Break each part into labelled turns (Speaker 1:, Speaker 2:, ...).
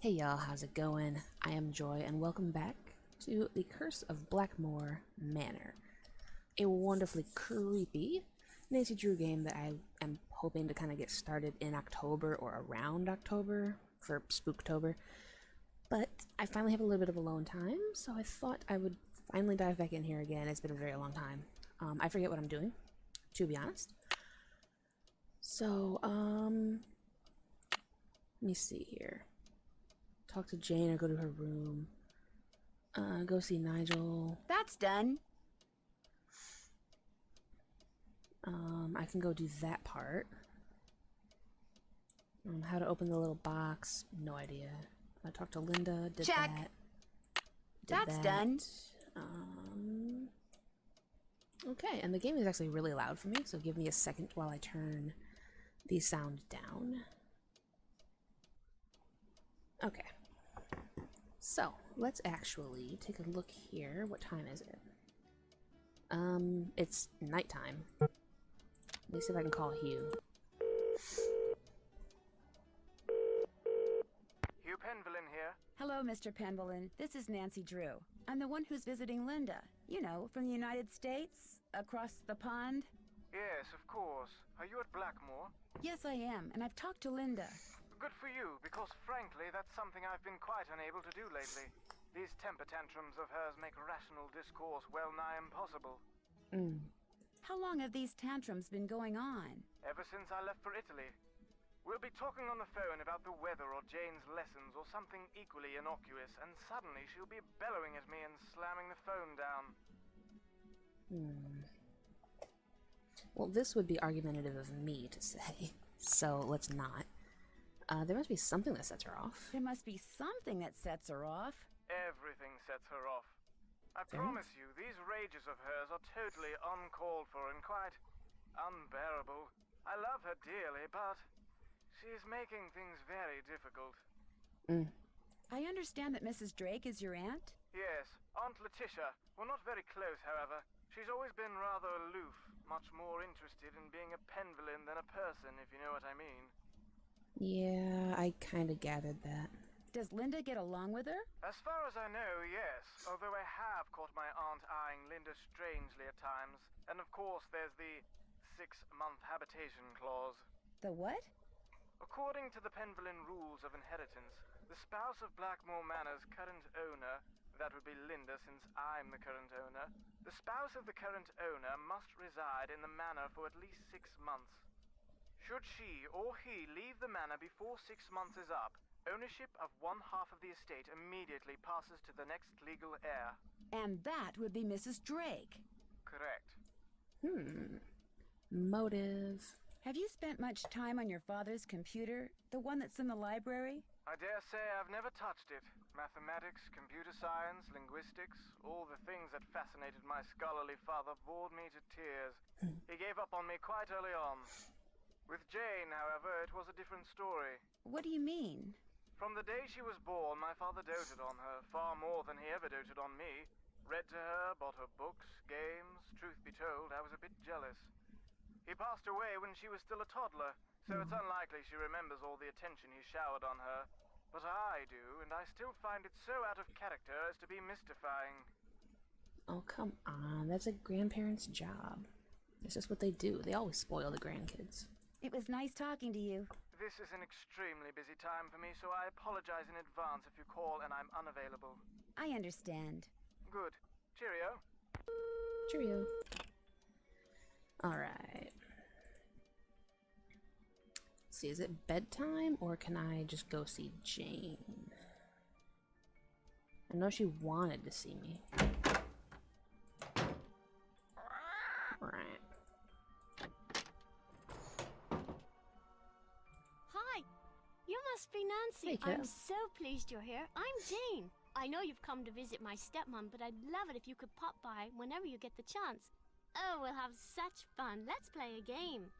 Speaker 1: Hey y'all, how's it going? I am Joy, and welcome back to The Curse of Blackmoor Manor, a wonderfully creepy Nancy Drew game that I am hoping to kind of get started in October or around October for Spooktober. But I finally have a little bit of alone time, so I thought I would finally dive back in here again. It's been a very long time. I forget what I'm doing, to be honest. So, let me see here. Talk to Jane or go to her room. Go see Nigel.
Speaker 2: That's done.
Speaker 1: I can go do that part. How to open the little box, no idea. I talked to Linda, did
Speaker 2: Check.
Speaker 1: that.
Speaker 2: That's done.
Speaker 1: Okay, and the game is actually really loud for me, so give me a second while I turn the sound down. Okay. So, let's actually take a look here. What time is it? It's nighttime. Let me see if I can call Hugh.
Speaker 3: Hugh Penvellyn here.
Speaker 2: Hello, Mr. Penvellyn. This is Nancy Drew. I'm the one who's visiting Linda. You know, from the United States, across the pond.
Speaker 3: Yes, of course. Are you at Blackmoor?
Speaker 2: Yes, I am, and I've talked to Linda.
Speaker 3: Good for you, because frankly, that's something I've been quite unable to do lately. These temper tantrums of hers make rational discourse well nigh impossible.
Speaker 2: How long have these tantrums been going on?
Speaker 3: Ever since I left for Italy. We'll be talking on the phone about the weather or Jane's lessons or something equally innocuous, and suddenly she'll be bellowing at me and slamming the phone down.
Speaker 1: Well, this would be argumentative of me to say, so let's not. There must be something that sets her off.
Speaker 2: There must be something that sets her off.
Speaker 3: Everything sets her off. I promise you, these rages of hers are totally uncalled for and quite unbearable. I love her dearly, but she is making things very difficult.
Speaker 2: I understand that Mrs. Drake is your aunt?
Speaker 3: Yes, Aunt Letitia. We're not very close, however. She's always been rather aloof, much more interested in being a Penvellyn than a person, if you know what I mean.
Speaker 1: Yeah, I kind of gathered that.
Speaker 2: Does Linda get along with her?
Speaker 3: As far as I know, yes. Although I have caught my aunt eyeing Linda strangely at times. And of course, there's the 6-month habitation clause.
Speaker 2: The what?
Speaker 3: According to the Penvellyn rules of inheritance, the spouse of Blackmoor Manor's current owner, that would be Linda since I'm the current owner, the spouse of the current owner must reside in the manor for at least 6 months. Should she or he leave the manor before 6 months is up, ownership of one half of the estate immediately passes to the next legal heir.
Speaker 2: And that would be Mrs. Drake.
Speaker 3: Correct.
Speaker 1: Motive.
Speaker 2: Have you spent much time on your father's computer? The one that's in the library?
Speaker 3: I dare say I've never touched it. Mathematics, computer science, linguistics, all the things that fascinated my scholarly father bored me to tears. He gave up on me quite early on. With Jane, however, it was a different story.
Speaker 2: What do you mean?
Speaker 3: From the day she was born, my father doted on her, far more than he ever doted on me. Read to her, bought her books, games. Truth be told, I was a bit jealous. He passed away when she was still a toddler, so it's unlikely she remembers all the attention he showered on her. But I do, and I still find it so out of character as to be mystifying.
Speaker 1: Oh, come on. That's a grandparent's job. It's just what they do. They always spoil the grandkids.
Speaker 2: It was nice talking to you.
Speaker 3: This is an extremely busy time for me, so I apologize in advance if you call and I'm unavailable.
Speaker 2: I understand.
Speaker 3: Good. Cheerio.
Speaker 1: Cheerio. Alright. See, is it bedtime or can I just go see Jane? I know she wanted to see me. Right.
Speaker 4: Hi, you must be Nancy.
Speaker 1: Hey, kiddo.
Speaker 4: I'm so pleased you're here. I'm Jane. I know you've come to visit my stepmom, but I'd love it if you could pop by whenever you get the chance. Oh, we'll have such fun. Let's play a game.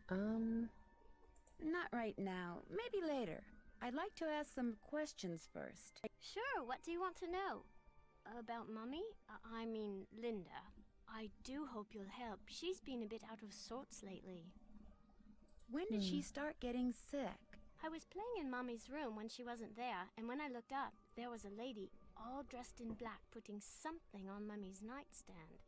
Speaker 2: Not right now. Maybe later. I'd like to ask some questions first.
Speaker 4: Sure, what do you want to know? About Mummy? I mean, Linda. I do hope you'll help. She's been a bit out of sorts lately.
Speaker 2: When did she start getting sick?
Speaker 4: I was playing in Mommy's room when she wasn't there, and when I looked up, there was a lady all dressed in black putting something on Mummy's nightstand.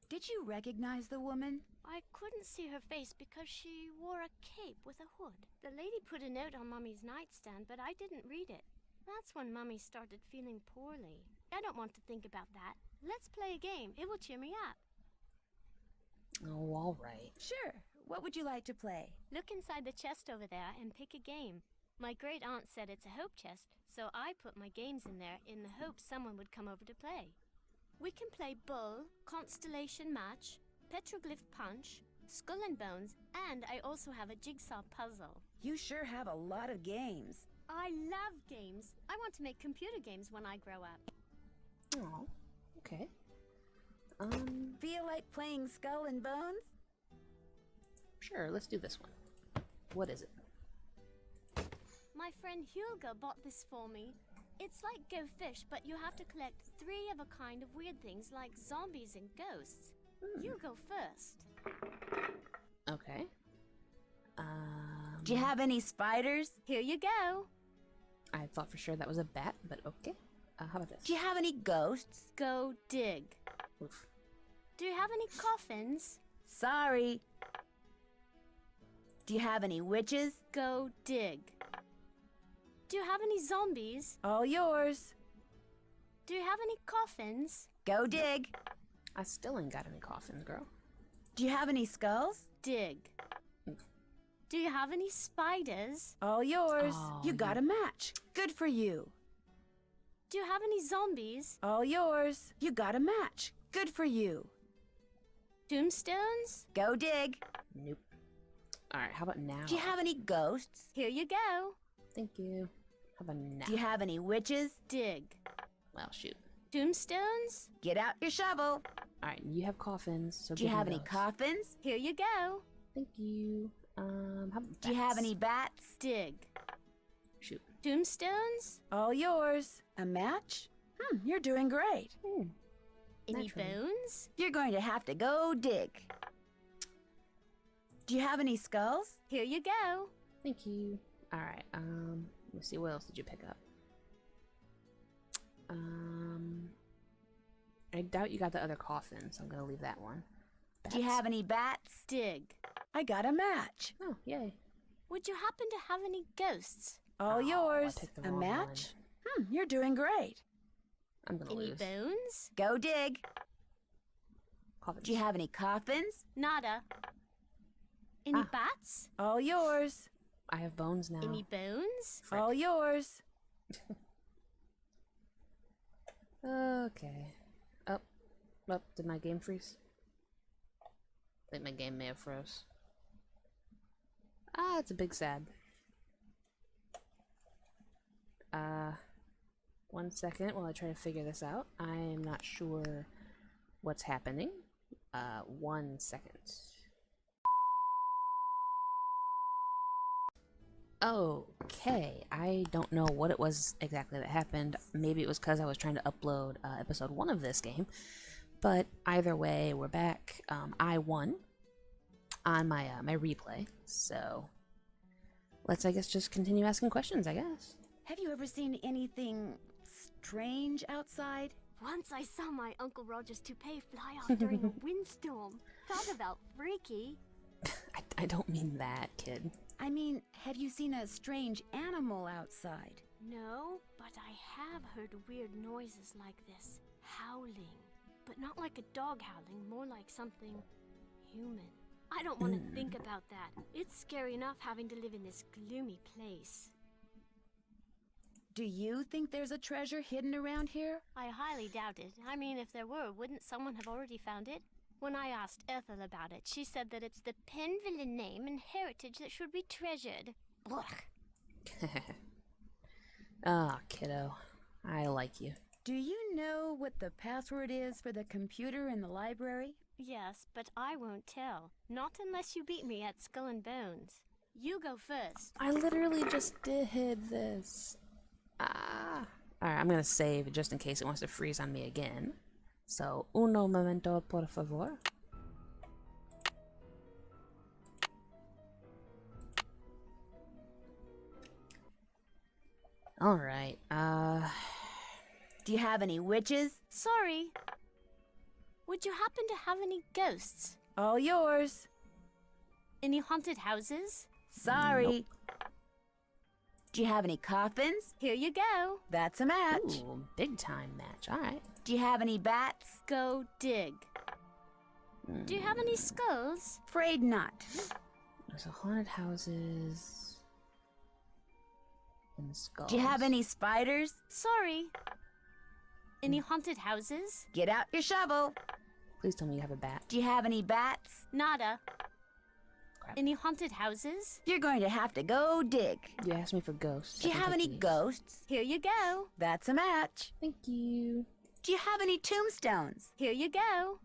Speaker 2: Did you recognize the woman?
Speaker 4: I couldn't see her face because she wore a cape with a hood. The lady put a note on Mummy's nightstand, but I didn't read it. That's when Mummy started feeling poorly. I don't want to think about that. Let's play a game. It will cheer me up.
Speaker 1: Oh, all right.
Speaker 2: Sure. What would you like to play?
Speaker 4: Look inside the chest over there and pick a game. My great aunt said it's a hope chest, so I put my games in there in the hope someone would come over to play. We can play Bull, Constellation Match, Petroglyph Punch, Skull and Bones, and I also have a jigsaw puzzle.
Speaker 2: You sure have a lot of games.
Speaker 4: I love games. I want to make computer games when I grow up.
Speaker 1: Oh, okay.
Speaker 2: Feel like playing Skull and Bones?
Speaker 1: Sure, let's do this one. What is it?
Speaker 4: My friend Hugo bought this for me. It's like Go Fish, but you have to collect 3 of a kind of weird things like zombies and ghosts. You go first.
Speaker 1: Okay.
Speaker 2: Do you have any spiders?
Speaker 4: Here you go.
Speaker 1: I thought for sure that was a bat, but okay. How about this?
Speaker 2: Do you have any ghosts?
Speaker 4: Go dig.
Speaker 1: Oof.
Speaker 4: Do you have any coffins?
Speaker 2: Sorry. Do you have any witches?
Speaker 4: Go dig. Do you have any zombies?
Speaker 2: All yours.
Speaker 4: Do you have any coffins?
Speaker 2: Go dig.
Speaker 1: I still ain't got any coffins, girl.
Speaker 2: Do you have any skulls?
Speaker 4: Dig. Do you have any spiders?
Speaker 2: All yours.
Speaker 1: Oh,
Speaker 2: You got a match. Good for you.
Speaker 4: Do you have any zombies?
Speaker 2: All yours. You got a match. Good for you.
Speaker 4: Tombstones?
Speaker 2: Go dig.
Speaker 1: Nope. Alright, how about now?
Speaker 2: Do you have any ghosts?
Speaker 4: Here you go.
Speaker 1: Thank you. How about now?
Speaker 2: Do you have any witches?
Speaker 4: Dig.
Speaker 1: Well, shoot.
Speaker 4: Tombstones?
Speaker 2: Get out your shovel.
Speaker 1: Alright, you have coffins, so
Speaker 2: Do you
Speaker 1: give me
Speaker 2: have any
Speaker 1: those.
Speaker 2: coffins?
Speaker 4: Here you go.
Speaker 1: Thank you. How about
Speaker 2: Do you have
Speaker 1: bats?
Speaker 2: any bats?
Speaker 4: Dig.
Speaker 1: Shoot.
Speaker 4: Tombstones?
Speaker 2: All yours. A match? You're doing great.
Speaker 4: Any
Speaker 1: Naturally.
Speaker 4: bones?
Speaker 2: You're going to have to go dig. Do you have any skulls?
Speaker 4: Here you go.
Speaker 1: Thank you. Alright, let's see, what else did you pick up? I doubt you got the other coffin, so I'm gonna leave that one.
Speaker 2: Do you
Speaker 1: Bats?
Speaker 2: have any bats?
Speaker 4: Dig.
Speaker 2: I got a match.
Speaker 1: Oh, yay.
Speaker 4: Would you happen to have any ghosts?
Speaker 2: All
Speaker 1: Oh,
Speaker 2: yours.
Speaker 1: I picked the
Speaker 2: A
Speaker 1: wrong
Speaker 2: match? You're doing great.
Speaker 1: I'm gonna
Speaker 4: Any
Speaker 1: lose.
Speaker 4: bones?
Speaker 2: Go dig.
Speaker 1: Coffins.
Speaker 2: Do you have any coffins?
Speaker 4: Nada. Any
Speaker 1: Ah.
Speaker 4: bats?
Speaker 2: All yours.
Speaker 1: I have bones now.
Speaker 4: Any bones?
Speaker 1: Frick.
Speaker 2: All yours.
Speaker 1: Okay. Up. Did my game freeze? I think my game may have froze. It's a big sad. 1 second while I try to figure this out. I am not sure what's happening. 1 second. Okay, I don't know what it was exactly that happened. Maybe it was because I was trying to upload episode 1 of this game. But either way, we're back. I won on my my replay, so let's, I guess, just continue asking questions, I guess.
Speaker 2: Have you ever seen anything strange outside?
Speaker 4: Once I saw my Uncle Roger's toupee fly off during a windstorm. Talk about freaky.
Speaker 1: I don't mean that, kid.
Speaker 2: I mean, have you seen a strange animal outside?
Speaker 4: No, but I have heard weird noises like this. Howling. But not like a dog howling, more like something human. I don't want to think about that. It's scary enough having to live in this gloomy place.
Speaker 2: Do you think there's a treasure hidden around here?
Speaker 4: I highly doubt it. I mean, if there were, wouldn't someone have already found it? When I asked Ethel about it, she said that it's the Penvellyn name and heritage that should be treasured. Blech.
Speaker 1: Ah, kiddo. I like you.
Speaker 2: Do you know what the password is for the computer in the library?
Speaker 4: Yes, but I won't tell. Not unless you beat me at Skull and Bones. You go first.
Speaker 1: I literally just did this. Alright, I'm gonna save just in case it wants to freeze on me again. So, uno momento, por favor. Alright,
Speaker 2: Do you have any witches?
Speaker 4: Sorry. Would you happen to have any ghosts?
Speaker 2: All yours.
Speaker 4: Any haunted houses?
Speaker 2: Sorry. Do you have any coffins?
Speaker 4: Here you go.
Speaker 2: That's a match.
Speaker 1: ooh, big time match. Alright.
Speaker 2: Do you have any bats?
Speaker 4: Go dig. Do you have any skulls?
Speaker 2: Afraid not.
Speaker 1: So haunted houses and skulls.
Speaker 2: Do you have any spiders?
Speaker 4: Sorry. Any haunted houses?
Speaker 2: Get out your shovel.
Speaker 1: Please tell me you have a bat.
Speaker 2: Do you have any bats?
Speaker 4: Nada.
Speaker 1: Crap.
Speaker 4: Any haunted houses?
Speaker 2: You're going to have to go dig.
Speaker 1: You asked me for ghosts.
Speaker 2: Do you
Speaker 1: I can
Speaker 2: have
Speaker 1: take
Speaker 2: any
Speaker 1: these.
Speaker 2: ghosts?
Speaker 4: Here you go.
Speaker 2: That's a match.
Speaker 1: Thank you.
Speaker 2: Do you have any tombstones?
Speaker 4: Here you go.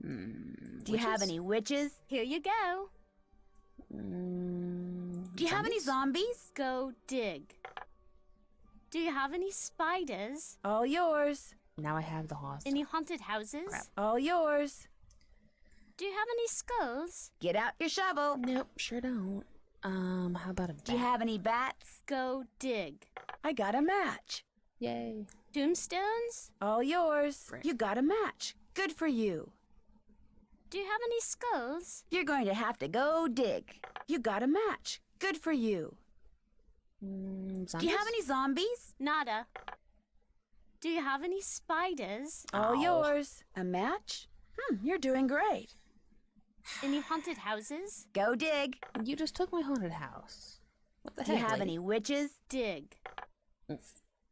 Speaker 2: Do you have any witches?
Speaker 4: Here you go.
Speaker 2: Do you have any zombies?
Speaker 4: Go dig. Do you have any spiders?
Speaker 2: All yours.
Speaker 1: Now I have the host.
Speaker 4: Any haunted houses?
Speaker 2: All yours.
Speaker 4: Do you have any skulls?
Speaker 2: Get out your shovel.
Speaker 1: Nope, sure don't. How about a bat?
Speaker 2: Do you have any bats?
Speaker 4: Go dig.
Speaker 2: I got a match.
Speaker 1: Yay.
Speaker 4: Tombstones?
Speaker 2: All yours.
Speaker 1: Frick.
Speaker 2: You got a match. Good for you.
Speaker 4: Do you have any skulls?
Speaker 2: You're going to have to go dig. You got a match. Good for you.
Speaker 1: Zombies?
Speaker 2: Do you have any zombies?
Speaker 4: Nada. Do you have any spiders?
Speaker 2: All
Speaker 1: Ow.
Speaker 2: yours. A match? You're doing great.
Speaker 4: Any haunted houses?
Speaker 2: Go dig.
Speaker 1: You just took my haunted house. What the
Speaker 2: Do you
Speaker 1: heck,
Speaker 2: have
Speaker 1: lady?
Speaker 2: any witches?
Speaker 4: Dig.
Speaker 1: Mm.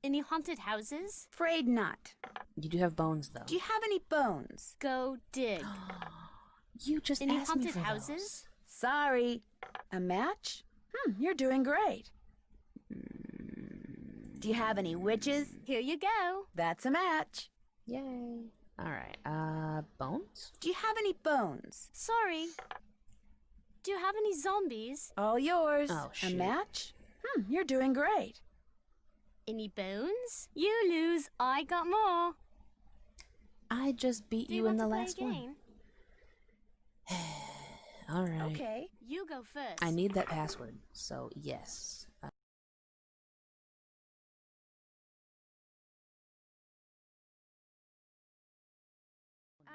Speaker 4: Any haunted houses?
Speaker 2: Afraid not.
Speaker 1: You do have bones, though.
Speaker 2: Do you have any bones?
Speaker 4: Go dig.
Speaker 1: You just
Speaker 4: Any
Speaker 1: asked me
Speaker 4: haunted
Speaker 1: for
Speaker 4: houses?
Speaker 2: Sorry. A match? You're doing great. Do you have any witches?
Speaker 4: Here you go.
Speaker 2: That's a match.
Speaker 1: Those. Yay. Alright, bones?
Speaker 2: Do you have any bones?
Speaker 4: Sorry. Do you have any zombies?
Speaker 2: All yours.
Speaker 1: Oh,
Speaker 2: A
Speaker 1: shoot.
Speaker 2: match? You're doing great.
Speaker 4: Any bones? You lose. I got more.
Speaker 1: I just beat
Speaker 4: Do
Speaker 1: you
Speaker 4: you
Speaker 1: in
Speaker 4: want
Speaker 1: the
Speaker 4: to play
Speaker 1: last
Speaker 4: a
Speaker 1: one.
Speaker 4: game?
Speaker 1: Alright.
Speaker 2: Okay.
Speaker 4: You go first.
Speaker 1: I need that password, so yes.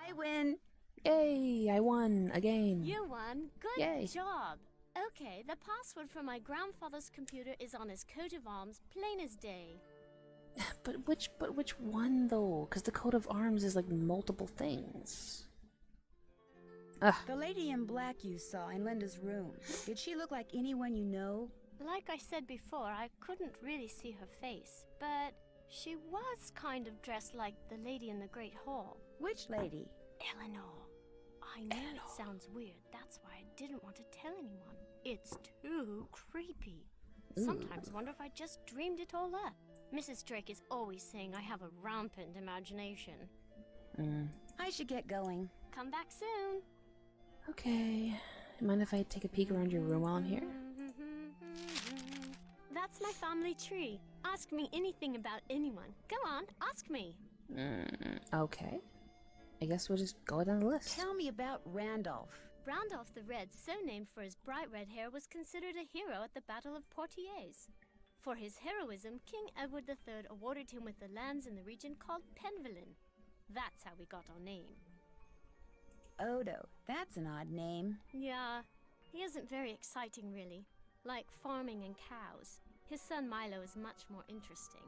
Speaker 2: I win.
Speaker 1: Yay, I won again.
Speaker 4: You won. Good
Speaker 1: Yay.
Speaker 4: job. Okay, the password for my grandfather's computer is on his coat of arms, plain as day.
Speaker 1: But which one though? Because the coat of arms is like multiple things. Ugh.
Speaker 2: The lady in black you saw in Linda's room, did she look like anyone you know?
Speaker 4: Like I said before, I couldn't really see her face, but she was kind of dressed like the lady in the Great Hall.
Speaker 2: Which lady?
Speaker 4: Eleanor. I know it sounds weird, that's why I didn't want to tell anyone. It's too creepy. Sometimes wonder if I just dreamed it all up. Mrs. Drake is always saying I have a rampant imagination.
Speaker 2: I should get going.
Speaker 4: Come back soon.
Speaker 1: Okay. Mind if I take a peek around your room while I'm here?
Speaker 4: That's my family tree. Ask me anything about anyone. Go on, ask me.
Speaker 1: Okay. I guess we'll just go down the list.
Speaker 2: Tell me about Randolph.
Speaker 4: Randolph the Red, so named for his bright red hair, was considered a hero at the Battle of Poitiers. For his heroism, King Edward III awarded him with the lands in the region called Penvellyn. That's how we got our name.
Speaker 2: Odo. That's an odd name.
Speaker 4: Yeah, he isn't very exciting really. Like farming and cows. His son Milo is much more interesting.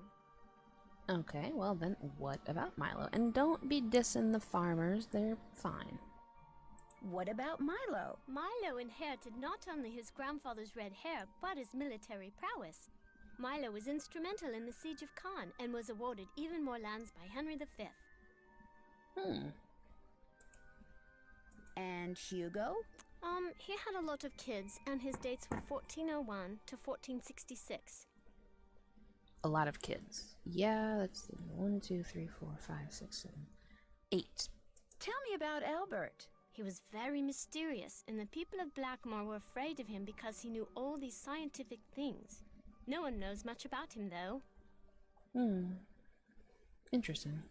Speaker 1: Okay, well then, what about Milo? And don't be dissing the farmers, they're fine.
Speaker 2: What about Milo?
Speaker 4: Milo inherited not only his grandfather's red hair, but his military prowess. Milo was instrumental in the siege of Caen and was awarded even more lands by Henry V.
Speaker 2: And Hugo?
Speaker 4: He had a lot of kids, and his dates were 1401 to 1466.
Speaker 1: A lot of kids. Yeah, that's 1, 2, 3, 4, 5, 6, 7, 8.
Speaker 2: Tell me about Albert.
Speaker 4: He was very mysterious, and the people of Blackmoor were afraid of him because he knew all these scientific things. No one knows much about him, though.
Speaker 1: Interesting.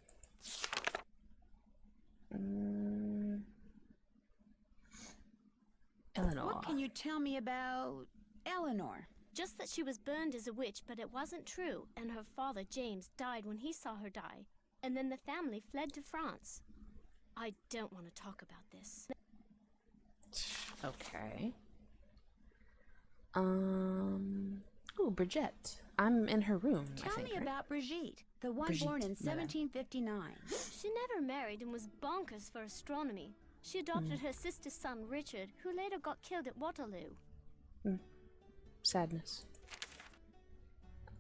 Speaker 1: Eleanor.
Speaker 2: What can you tell me about Eleanor?
Speaker 4: Just that she was burned as a witch, but it wasn't true, and her father, James, died when he saw her die, and then the family fled to France. I don't want to talk about this.
Speaker 1: Okay. Oh, Bridget. I'm in her room,
Speaker 2: Tell me
Speaker 1: right?
Speaker 2: about Brigitte, the one
Speaker 1: Brigitte,
Speaker 2: born in
Speaker 1: yeah.
Speaker 2: 1759.
Speaker 4: She never married and was bonkers for astronomy. She adopted her sister's son, Richard, who later got killed at Waterloo.
Speaker 1: Sadness.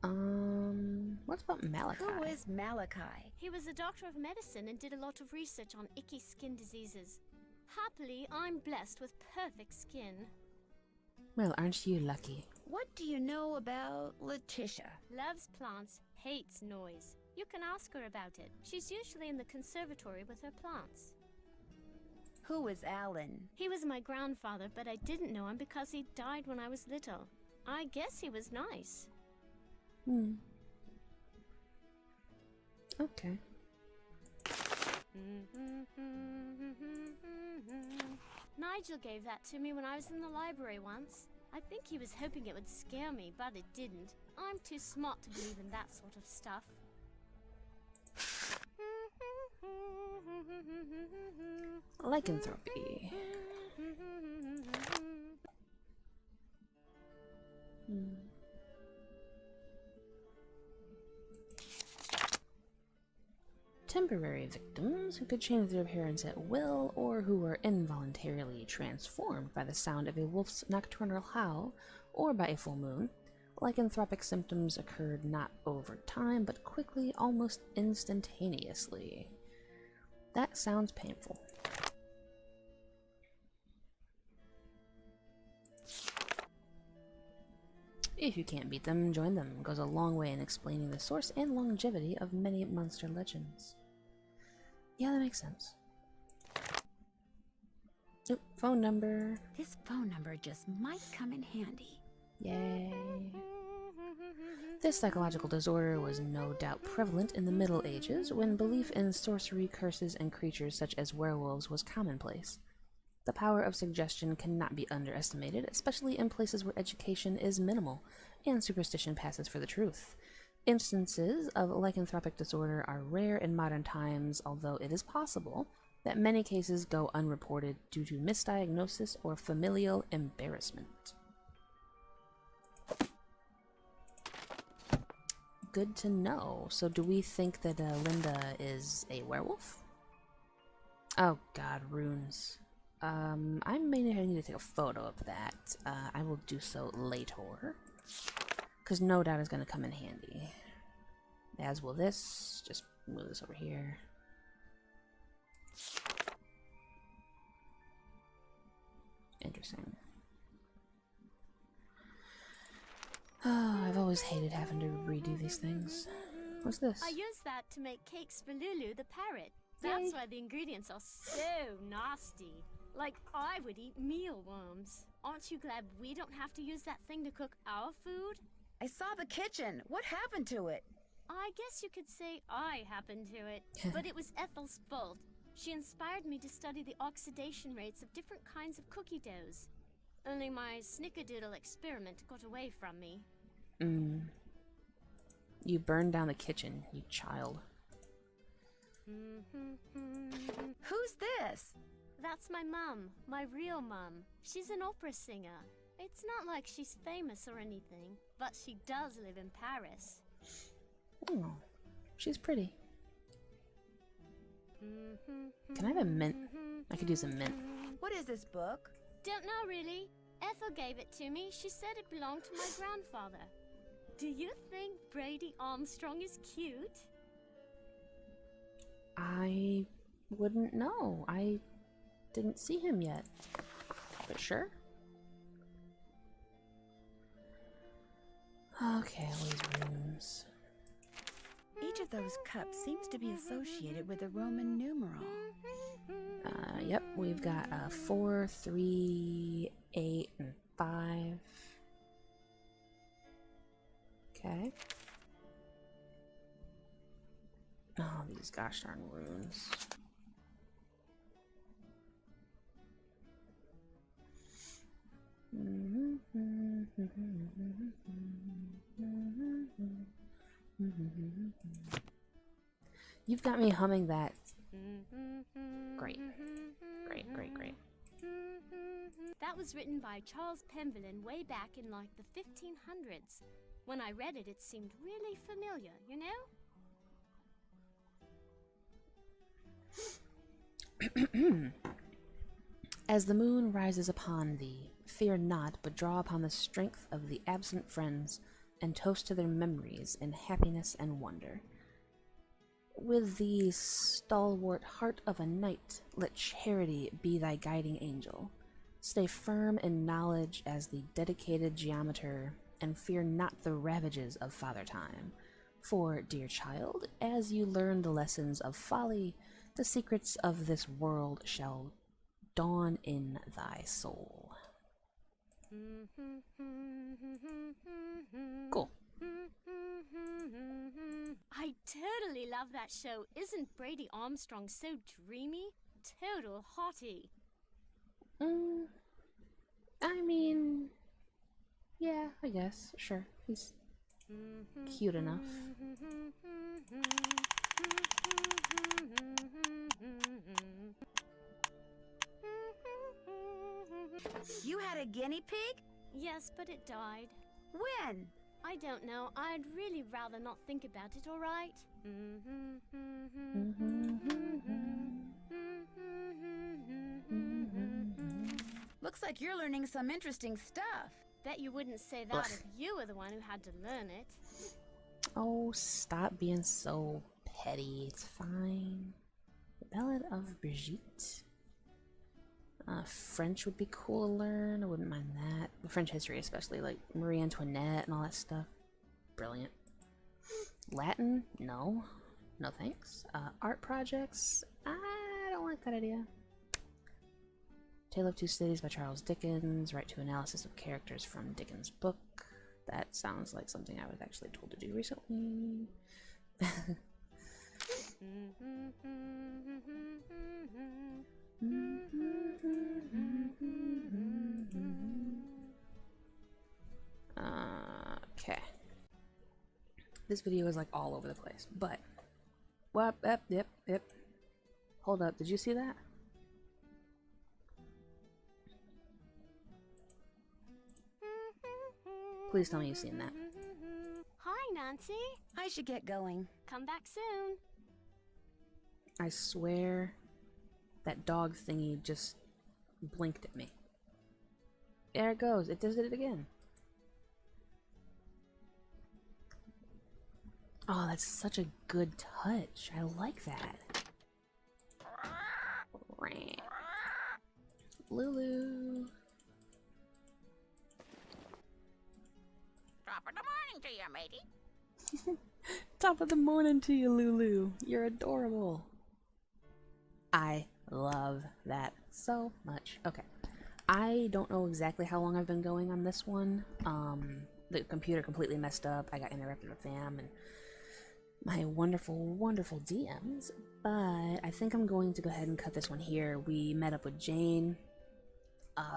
Speaker 1: What about Malachi?
Speaker 2: Who is Malachi?
Speaker 4: He was a doctor of medicine and did a lot of research on icky skin diseases. Happily, I'm blessed with perfect skin.
Speaker 1: Well, aren't you lucky?
Speaker 2: What do you know about Letitia?
Speaker 4: Loves plants, hates noise. You can ask her about it. She's usually in the conservatory with her plants.
Speaker 2: Who is Alan?
Speaker 4: He was my grandfather, but I didn't know him because he died when I was little. I guess he was nice.
Speaker 1: Okay.
Speaker 4: Nigel gave that to me when I was in the library once. I think he was hoping it would scare me, but it didn't. I'm too smart to believe in that sort of stuff.
Speaker 1: Lycanthropy. Temporary victims who could change their appearance at will, or who were involuntarily transformed by the sound of a wolf's nocturnal howl or by a full moon. Lycanthropic symptoms occurred not over time, but quickly, almost instantaneously. That sounds painful. If you can't beat them, join them. Goes a long way in explaining the source and longevity of many monster legends. Yeah, that makes sense. Oop, phone number.
Speaker 2: This phone number just might come in handy.
Speaker 1: Yay. This psychological disorder was no doubt prevalent in the Middle Ages, when belief in sorcery, curses, and creatures such as werewolves was commonplace. The power of suggestion cannot be underestimated, especially in places where education is minimal and superstition passes for the truth. Instances of lycanthropic disorder are rare in modern times, although it is possible that many cases go unreported due to misdiagnosis or familial embarrassment. Good to know. So do we think that Linda is a werewolf? Oh god, runes. I may need to take a photo of that. I will do so later. Because no doubt is going to come in handy. As will this. Just move this over here. Interesting. Oh, I've always hated having to redo these things. What's this?
Speaker 4: I used that to make cakes for Lulu the parrot. That's why the ingredients are so nasty. Like, I would eat mealworms. Aren't you glad we don't have to use that thing to cook our food?
Speaker 2: I saw the kitchen. What happened to it?
Speaker 4: I guess you could say I happened to it, but it was Ethel's fault. She inspired me to study the oxidation rates of different kinds of cookie doughs. Only my snickerdoodle experiment got away from me.
Speaker 1: You burned down the kitchen, you child.
Speaker 2: Who's this?
Speaker 4: That's my mum, my real mum. She's an opera singer. It's not like she's famous or anything, but she does live in Paris.
Speaker 1: Oh, she's pretty. Can I have a mint? I could use a mint.
Speaker 2: What is this book?
Speaker 4: Don't know really. Ethel gave it to me. She said it belonged to my grandfather. Do you think Brady Armstrong is cute?
Speaker 1: I wouldn't know. I didn't see him yet. But sure. Okay, all these rooms.
Speaker 2: Each of those cups seems to be associated with a Roman numeral.
Speaker 1: Yep, we've got 4, 3, 8, and 5. Okay. Oh, these gosh darn runes. You've got me humming that. Great. Great, great, great.
Speaker 4: That was written by Charles Penvellyn way back in like the 1500s. When I read it, it seemed really familiar, you know?
Speaker 1: As the moon rises upon thee, fear not, but draw upon the strength of the absent friends, and toast to their memories in happiness and wonder. With the stalwart heart of a knight, let charity be thy guiding angel. Stay firm in knowledge as the dedicated geometer, and fear not the ravages of Father Time. For, dear child, as you learn the lessons of folly, the secrets of this world shall dawn in thy soul. Cool.
Speaker 4: I totally love that show. Isn't Brady Armstrong so dreamy? Total hottie.
Speaker 1: I mean, yeah, I guess, sure. He's cute enough.
Speaker 2: You had a guinea pig?
Speaker 4: Yes, but it died.
Speaker 2: When?
Speaker 4: I don't know. I'd really rather not think about it, all right?
Speaker 2: Looks like you're learning some interesting stuff.
Speaker 4: Bet you wouldn't say that if you were the one who had to learn it.
Speaker 1: Oh, stop being so petty. It's fine. The Ballad of Brigitte. French would be cool to learn. I wouldn't mind that. The French history especially, like Marie Antoinette and all that stuff. Brilliant. Latin? No. No thanks. Art projects? I don't like that idea. Tale of Two Cities by Charles Dickens. Right to analysis of characters from Dickens' book. That sounds like something I was actually told to do recently. Okay. This video is like all over the place, but yep. Hold up, did you see that? Please tell me you've seen that.
Speaker 4: Hi, Nancy.
Speaker 2: I should get going.
Speaker 4: Come back soon.
Speaker 1: I swear that dog thingy just blinked at me. There it goes. It does it again. Oh, that's such a good touch. I like that. Lulu.
Speaker 2: Top of the morning to you, matey.
Speaker 1: Top of the morning to you, Lulu. You're adorable. I love that so much. Okay. I don't know exactly how long I've been going on this one. The computer completely messed up. I got interrupted with fam and my wonderful, wonderful DMs. But I think I'm going to go ahead and cut this one here. We met up with Jane.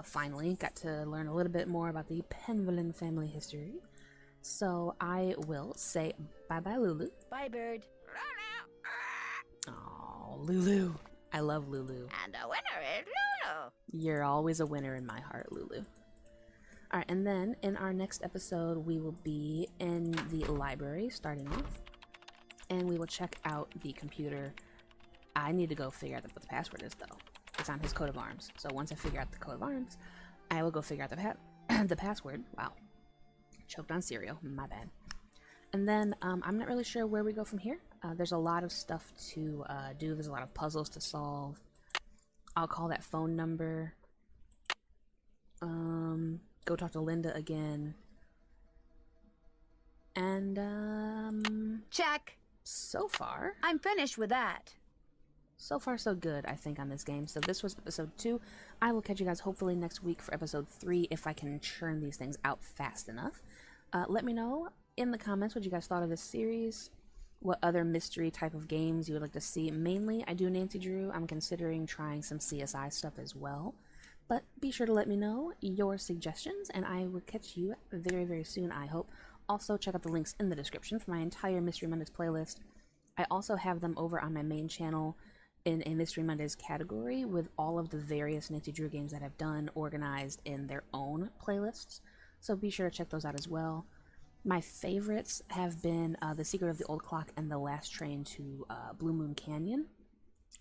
Speaker 1: Finally, got to learn a little bit more about the Penvellyn family history. So I will say bye-bye, Lulu.
Speaker 2: Bye, bird.
Speaker 1: Oh, Lulu. I love Lulu.
Speaker 2: And the winner is Lulu.
Speaker 1: You're always a winner in my heart, Lulu. Alright, and then in our next episode, we will be in the library starting off. And we will check out the computer. I need to go figure out what the password is, though. It's on his coat of arms. So once I figure out the coat of arms, I will go figure out the password. Wow. Choked on cereal. My bad. And then I'm not really sure where we go from here. There's a lot of stuff to do. There's a lot of puzzles to solve. I'll call that phone number. Go talk to Linda again. And
Speaker 2: Check.
Speaker 1: so far,
Speaker 2: I'm finished with that.
Speaker 1: so far so good, I think, on this game. So this was episode 2. I will catch you guys hopefully next week for episode 3 if I can churn these things out fast enough. Let me know in the comments what you guys thought of this series, what other mystery type of games you would like to see. Mainly, I do Nancy Drew. I'm considering trying some CSI stuff as well. But be sure to let me know your suggestions, and I will catch you very, very soon, I hope. Also, check out the links in the description for my entire Mystery Mondays playlist. I also have them over on my main channel in a Mystery Mondays category with all of the various Nancy Drew games that I've done organized in their own playlists. So be sure to check those out as well. My favorites have been The Secret of the Old Clock and The Last Train to Blue Moon Canyon.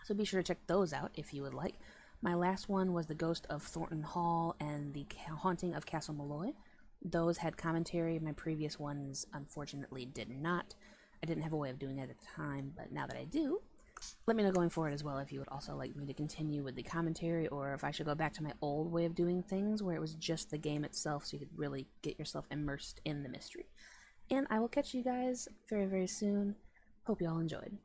Speaker 1: So be sure to check those out if you would like. My last one was The Ghost of Thornton Hall and The Haunting of Castle Malloy. Those had commentary. My previous ones, unfortunately, did not. I didn't have a way of doing it at the time, but now that I do, let me know going forward as well if you would also like me to continue with the commentary, or if I should go back to my old way of doing things where it was just the game itself so you could really get yourself immersed in the mystery. And I will catch you guys very, very soon. Hope you all enjoyed.